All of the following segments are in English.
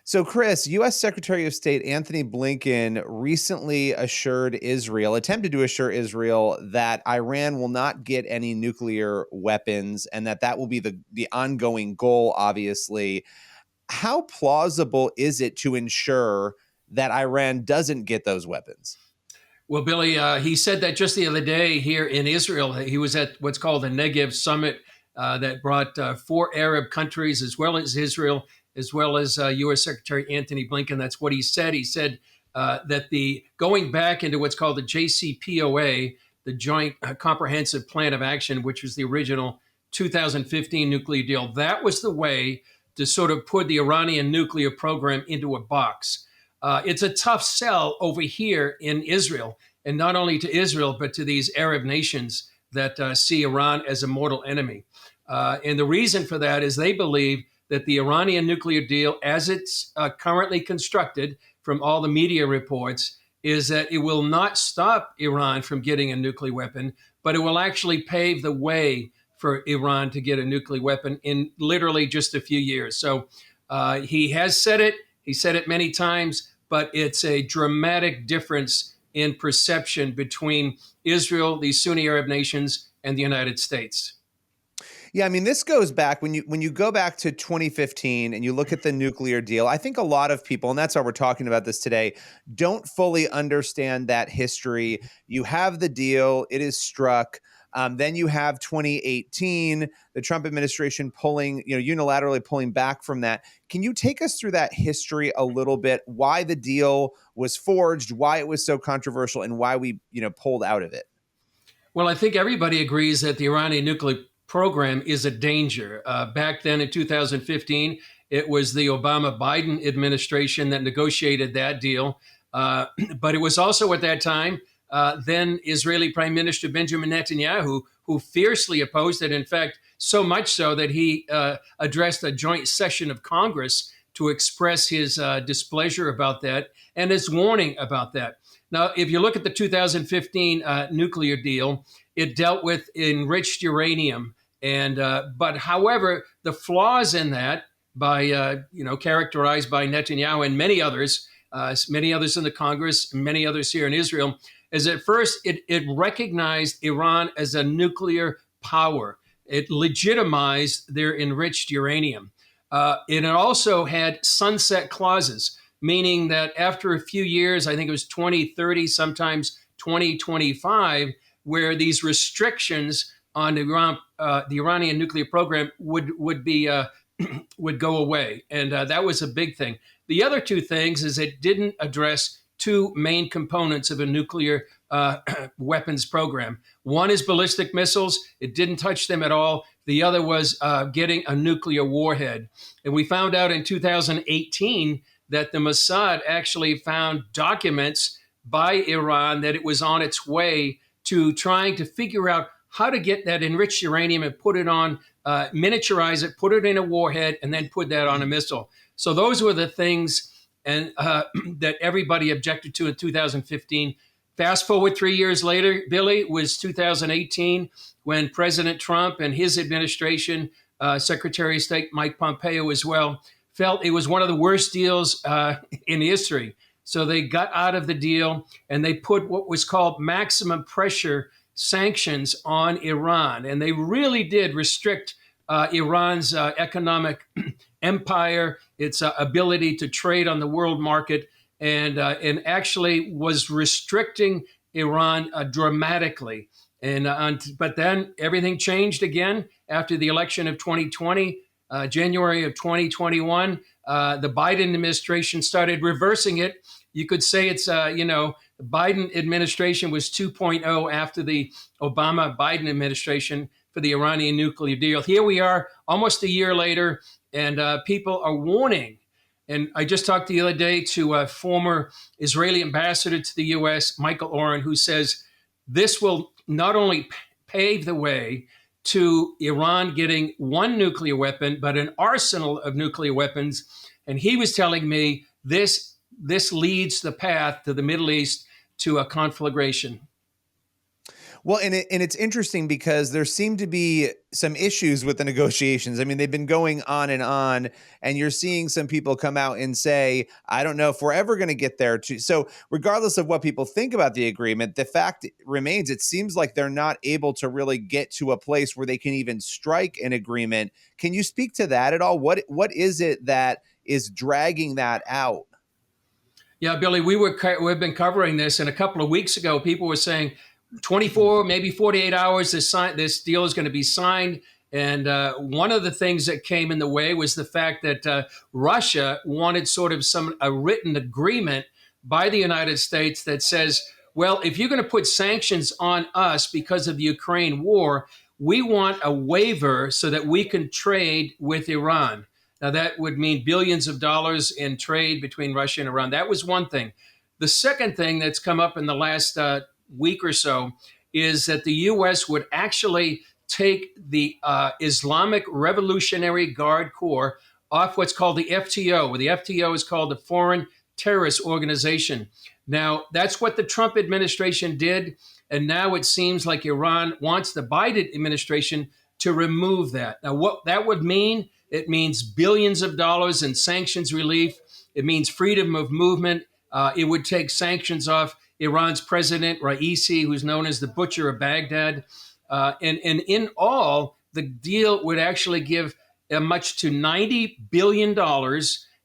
So, Chris, U.S. Secretary of State Anthony Blinken recently attempted to assure Israel that Iran will not get any nuclear weapons and that will be the ongoing goal, obviously. How plausible is it to ensure that Iran doesn't get those weapons? Well, Billy, he said that just the other day here in Israel. He was at what's called the Negev Summit that brought four Arab countries, as well as Israel, as well as U.S. Secretary Anthony Blinken. That's what he said. He said that the going back into what's called the JCPOA, the Joint Comprehensive Plan of Action, which was the original 2015 nuclear deal, that was the way to sort of put the Iranian nuclear program into a box. It's a tough sell over here in Israel, and not only to Israel, but to these Arab nations that see Iran as a mortal enemy. And the reason for that is they believe that the Iranian nuclear deal, as it's currently constructed from all the media reports, is that it will not stop Iran from getting a nuclear weapon, but it will actually pave the way for Iran to get a nuclear weapon in literally just a few years. So he has said it. He said it many times, but it's a dramatic difference in perception between Israel, these Sunni Arab nations, and the United States. Yeah, I mean, this goes back when you go back to 2015 and you look at the nuclear deal. I think a lot of people, and that's why we're talking about this today, don't fully understand that history. You have the deal, it is struck. Then you have 2018, the Trump administration unilaterally pulling back from that. Can you take us through that history a little bit? Why the deal was forged, why it was so controversial, and why we, pulled out of it? Well, I think everybody agrees that the Iranian nuclear program is a danger. Back then in 2015, it was the Obama-Biden administration that negotiated that deal. But it was also at that time then Israeli Prime Minister Benjamin Netanyahu, who fiercely opposed it. In fact, so much so that he addressed a joint session of Congress to express his displeasure about that and his warning about that. Now, if you look at the 2015 nuclear deal, it dealt with enriched uranium. But however, the flaws in that, characterized by Netanyahu and many others in the Congress, many others here in Israel, is at first it recognized Iran as a nuclear power. It legitimized their enriched uranium. It also had sunset clauses, meaning that after a few years, I think it was 2030, sometimes 2025, where these restrictions on Iran, the Iranian nuclear program would go away. And that was a big thing. The other two things is it didn't address two main components of a nuclear weapons program. One is ballistic missiles. It didn't touch them at all. The other was getting a nuclear warhead. And we found out in 2018 that the Mossad actually found documents by Iran that it was on its way to trying to figure out how to get that enriched uranium and put it on, miniaturize it, put it in a warhead, and then put that on a missile. So those were the things that everybody objected to in 2015. Fast forward 3 years later, Billy, was 2018 when President Trump and his administration, Secretary of State Mike Pompeo as well, felt it was one of the worst deals in history. So they got out of the deal and they put what was called maximum pressure sanctions on Iran. And they really did restrict Iran's economic empire, its ability to trade on the world market, and actually was restricting Iran dramatically. But then everything changed again after the election of 2020, January of 2021. The Biden administration started reversing it. You could say it's, Biden administration was 2.0 after the Obama-Biden administration for the Iranian nuclear deal. Here we are almost a year later, and people are warning. And I just talked the other day to a former Israeli ambassador to the U.S., Michael Oren, who says this will not only pave the way to Iran getting one nuclear weapon, but an arsenal of nuclear weapons. And he was telling me this leads the path to the Middle East to a conflagration. Well, and it's interesting because there seem to be some issues with the negotiations. I mean, they've been going on, and you're seeing some people come out and say, "I don't know if we're ever going to get there." So, regardless of what people think about the agreement, the fact remains it seems like they're not able to really get to a place where they can even strike an agreement. Can you speak to that at all? What is it that is dragging that out? Yeah, Billy, we've been covering this, and a couple of weeks ago, people were saying 24, maybe 48 hours. This deal is going to be signed. And one of the things that came in the way was the fact that Russia wanted sort of a written agreement by the United States that says, well, if you're going to put sanctions on us because of the Ukraine war, we want a waiver so that we can trade with Iran. Now, that would mean billions of dollars in trade between Russia and Iran. That was one thing. The second thing that's come up in the last week or so is that the U.S. would actually take the Islamic Revolutionary Guard Corps off what's called the FTO, where the FTO is called the Foreign Terrorist Organization. Now, that's what the Trump administration did. And now it seems like Iran wants the Biden administration to remove that. Now, what that would mean, it means billions of dollars in sanctions relief. It means freedom of movement. It would take sanctions off Iran's president, Raisi, who's known as the Butcher of Baghdad. And in all, the deal would actually give much to $90 billion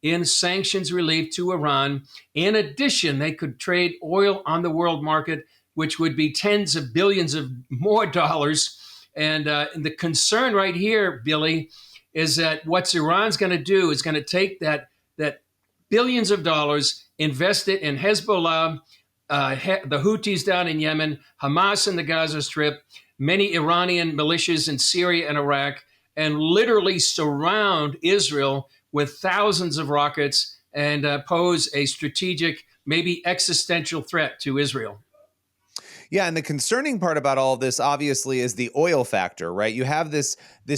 in sanctions relief to Iran. In addition, they could trade oil on the world market, which would be tens of billions of more dollars. And the concern right here, Billy, is that what Iran's going to do is going to take that billions of dollars, invest it in Hezbollah, the Houthis down in Yemen, Hamas in the Gaza Strip, many Iranian militias in Syria and Iraq, and literally surround Israel with thousands of rockets and pose a strategic, maybe existential threat to Israel. Yeah, and the concerning part about all this obviously is the oil factor, right? You have this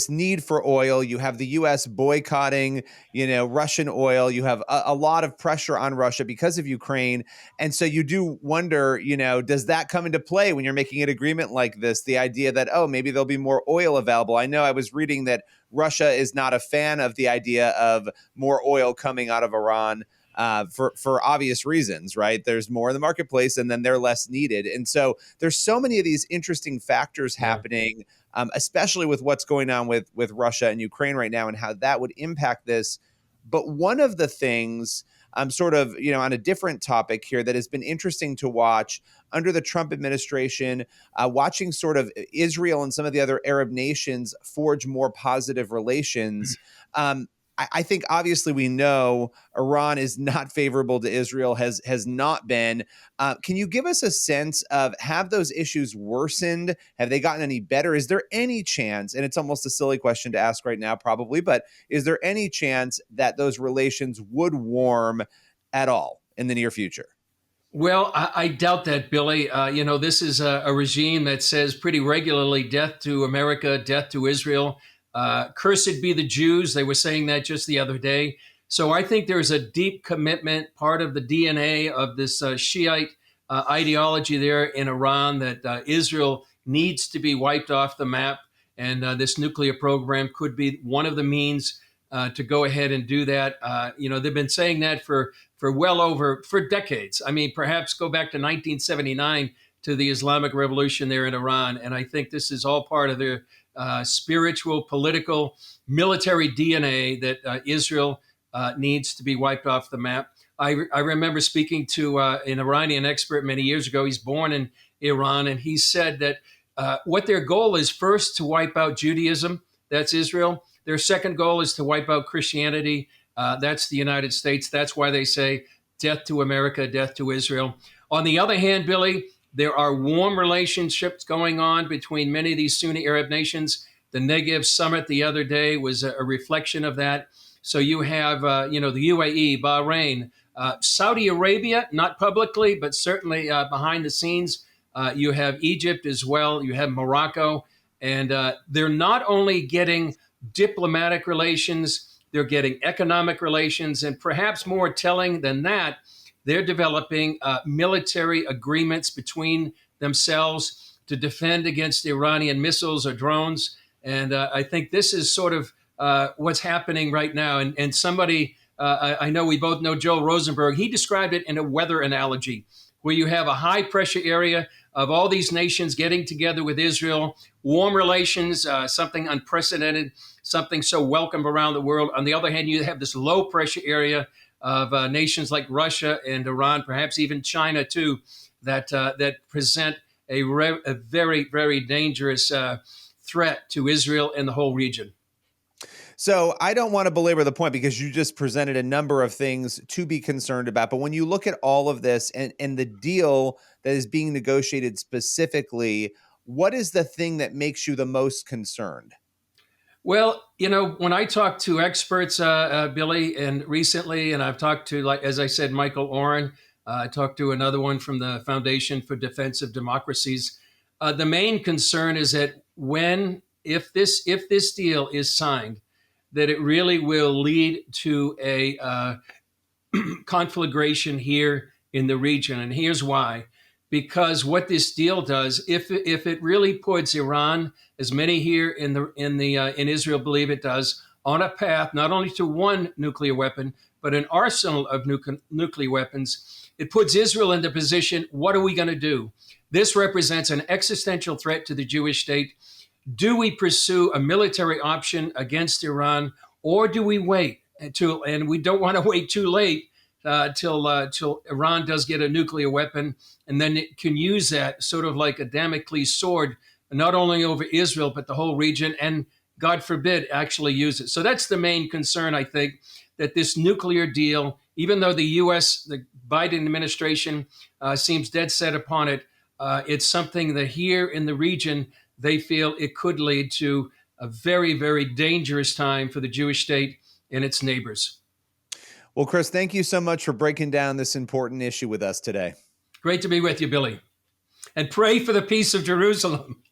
need for oil. You have the U.S. boycotting, Russian oil. You have a lot of pressure on Russia because of Ukraine, and so you do wonder, does that come into play when you're making an agreement like this? The idea that maybe there'll be more oil available. I know I was reading that Russia is not a fan of the idea of more oil coming out of Iran. For obvious reasons, right? There's more in the marketplace, and then they're less needed, and so there's so many of these interesting factors happening, especially with what's going on with Russia and Ukraine right now, and how that would impact this. But one of the things, sort of, on a different topic here, that has been interesting to watch under the Trump administration, watching sort of Israel and some of the other Arab nations forge more positive relations. I think obviously we know Iran is not favorable to Israel, has not been. Can you give us a sense of, have those issues worsened? Have they gotten any better? Is there any chance, and it's almost a silly question to ask right now probably, but is there any chance that those relations would warm at all in the near future? Well, I doubt that, Billy. This is a regime that says pretty regularly, death to America, death to Israel. Cursed be the Jews. They were saying that just the other day. So I think there's a deep commitment, part of the DNA of this Shiite ideology there in Iran, that Israel needs to be wiped off the map. And this nuclear program could be one of the means to go ahead and do that. They've been saying that for decades. I mean, perhaps go back to 1979 to the Islamic Revolution there in Iran. And I think this is all part of their spiritual, political, military DNA that Israel needs to be wiped off the map. I remember speaking to an Iranian expert many years ago. He's born in Iran, and he said that what their goal is, first to wipe out Judaism, that's Israel. Their second goal is to wipe out Christianity, that's the United States. That's why they say death to America, death to Israel. On the other hand, Billy, there are warm relationships going on between many of these Sunni Arab nations. The Negev summit the other day was a reflection of that. So you have, the UAE, Bahrain, Saudi Arabia, not publicly, but certainly behind the scenes. You have Egypt as well. You have Morocco. And they're not only getting diplomatic relations, they're getting economic relations, and perhaps more telling than that, they're developing military agreements between themselves. to defend against the Iranian missiles or drones. And I think this is sort of what's happening right now. And somebody, I know we both know Joel Rosenberg, he described it in a weather analogy where you have a high pressure area of all these nations getting together with Israel, warm relations, something unprecedented, something so welcome around the world. On the other hand, you have this low pressure area of nations like Russia and Iran, perhaps even China too, that present a very, very dangerous threat to Israel and the whole region. So I don't want to belabor the point because you just presented a number of things to be concerned about. But when you look at all of this and the deal that is being negotiated specifically, what is the thing that makes you the most concerned? Well, when I talk to experts, Billy, and recently, and I've talked to, like as I said, Michael Oren. I talked to another one from the Foundation for Defense of Democracies. The main concern is that if this deal is signed, that it really will lead to a conflagration here in the region. And here's why. Because what this deal does, if it really puts Iran, as many here in Israel believe it does, on a path not only to one nuclear weapon but an arsenal of nuclear weapons, it puts Israel in the position. What are we going to do? This represents an existential threat to the Jewish state. Do we pursue a military option against Iran, or do we wait until? And we don't want to wait too late till Iran does get a nuclear weapon, and then it can use that sort of like a Damocles sword, not only over Israel but the whole region, and God forbid actually use it. So that's the main concern, I think, that this nuclear deal, even though the the Biden administration seems dead set upon it, it's something that here in the region they feel it could lead to a very, very dangerous time for the Jewish state and its neighbors. Well, Chris, thank you so much for breaking down this important issue with us today. Great to be with you, Billy. And pray for the peace of Jerusalem.